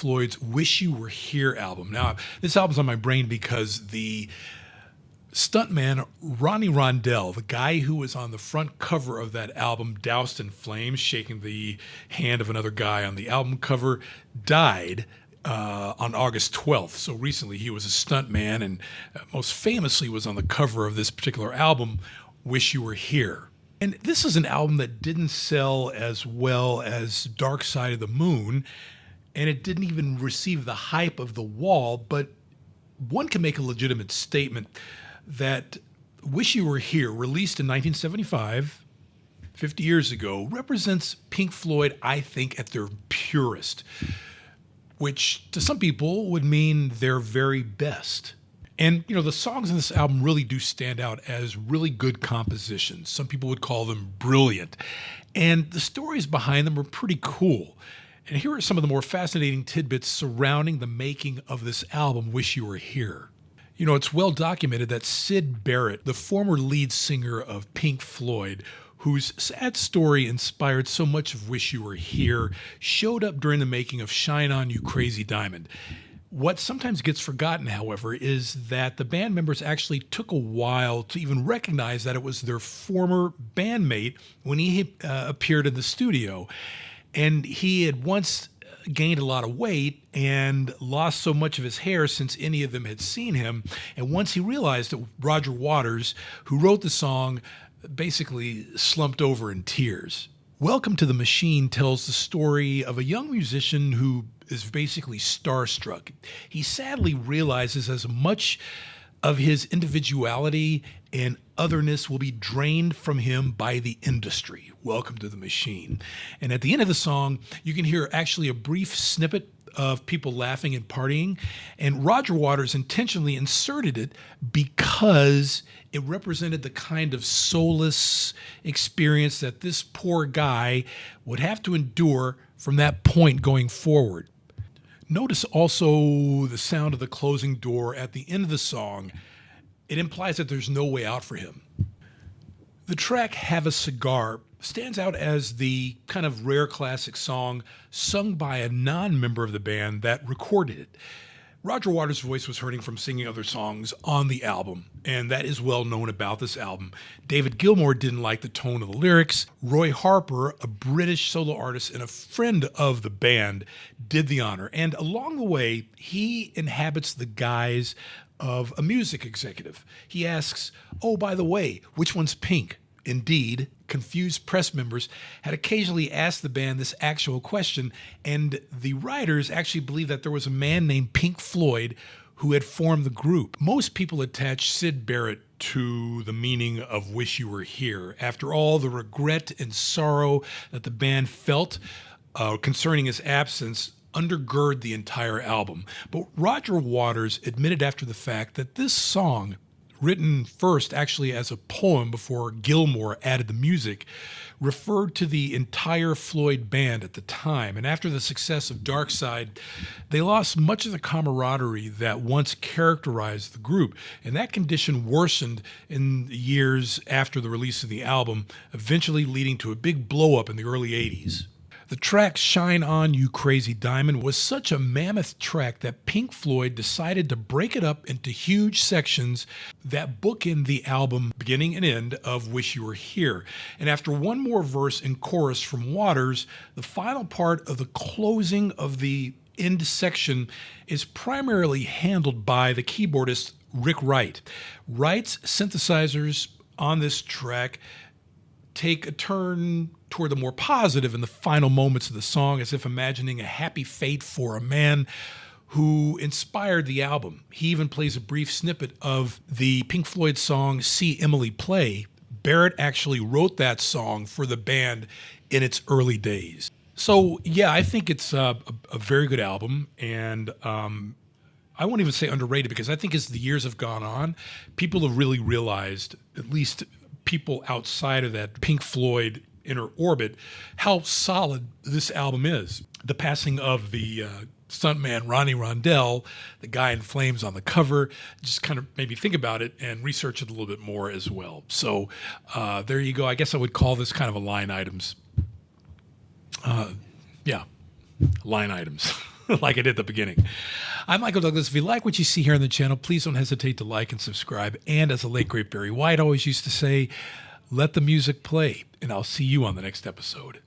Floyd's Wish You Were Here album. Now, this album's on my brain because the stuntman Ronnie Rondell, the guy who was on the front cover of that album, doused in flames, shaking the hand of another guy on the album cover, died on August 12th. So recently he was a stuntman and most famously was on the cover of this particular album, Wish You Were Here. And this is an album that didn't sell as well as Dark Side of the Moon, and it didn't even receive the hype of The Wall, but one can make a legitimate statement that Wish You Were Here, released in 1975, 50 years ago, represents Pink Floyd, I think, at their purest, which to some people would mean their very best. And, you know, the songs in this album really do stand out as really good compositions. Some people would call them brilliant. And the stories behind them are pretty cool. And here are some of the more fascinating tidbits surrounding the making of this album, Wish You Were Here. You know, it's well documented that Syd Barrett, the former lead singer of Pink Floyd, whose sad story inspired so much of Wish You Were Here, showed up during the making of Shine On You Crazy Diamond. What sometimes gets forgotten, however, is that the band members actually took a while to even recognize that it was their former bandmate when he appeared in the studio. And he had once gained a lot of weight and lost so much of his hair since any of them had seen him. And once he realized that Roger Waters, who wrote the song, basically slumped over in tears. Welcome to the Machine tells the story of a young musician who is basically starstruck. He sadly realizes as much of his individuality and otherness will be drained from him by the industry. Welcome to the Machine. And at the end of the song, you can hear actually a brief snippet of people laughing and partying. And Roger Waters intentionally inserted it because it represented the kind of soulless experience that this poor guy would have to endure from that point going forward. Notice also the sound of the closing door at the end of the song. It implies that there's no way out for him. The track Have a Cigar stands out as the kind of rare classic song sung by a non-member of the band that recorded it. Roger Waters' voice was heard from singing other songs on the album, and that is well known about this album. David Gilmour didn't like the tone of the lyrics. Roy Harper, a British solo artist and a friend of the band, did the honor. And along the way, he inhabits the guise of a music executive. He asks, "Oh, by the way, which one's Pink?" Indeed, confused press members had occasionally asked the band this actual question, and the writers actually believed that there was a man named Pink Floyd who had formed the group. Most people attach Syd Barrett to the meaning of Wish You Were Here. After all, the regret and sorrow that the band felt concerning his absence undergird the entire album. But Roger Waters admitted after the fact that this song, written first actually as a poem before Gilmour added the music, referred to the entire Floyd band at the time. And after the success of Dark Side, they lost much of the camaraderie that once characterized the group. And that condition worsened in the years after the release of the album, eventually leading to a big blow-up in the early 80s. The track Shine On You Crazy Diamond was such a mammoth track that Pink Floyd decided to break it up into huge sections that bookend the album beginning and end of Wish You Were Here. And after one more verse and chorus from Waters, the final part of the closing of the end section is primarily handled by the keyboardist Rick Wright. Wright's synthesizers on this track take a turn toward the more positive in the final moments of the song, as if imagining a happy fate for a man who inspired the album. He even plays a brief snippet of the Pink Floyd song See Emily Play. Barrett actually wrote that song for the band in its early days. So yeah, I think it's a very good album, and I won't even say underrated, because I think as the years have gone on, people have really realized, at least people outside of that Pink Floyd inner orbit, how solid this album is. The passing of the stuntman Ronnie Rondell, the guy in flames on the cover, just kind of made me think about it and research it a little bit more as well. So there you go. I guess I would call this kind of a line items. Line items. like I did at the beginning. I'm Michael Douglas. If you like what you see here on the channel, please don't hesitate to like and subscribe. And as the late, great Barry White always used to say, let the music play, and I'll see you on the next episode.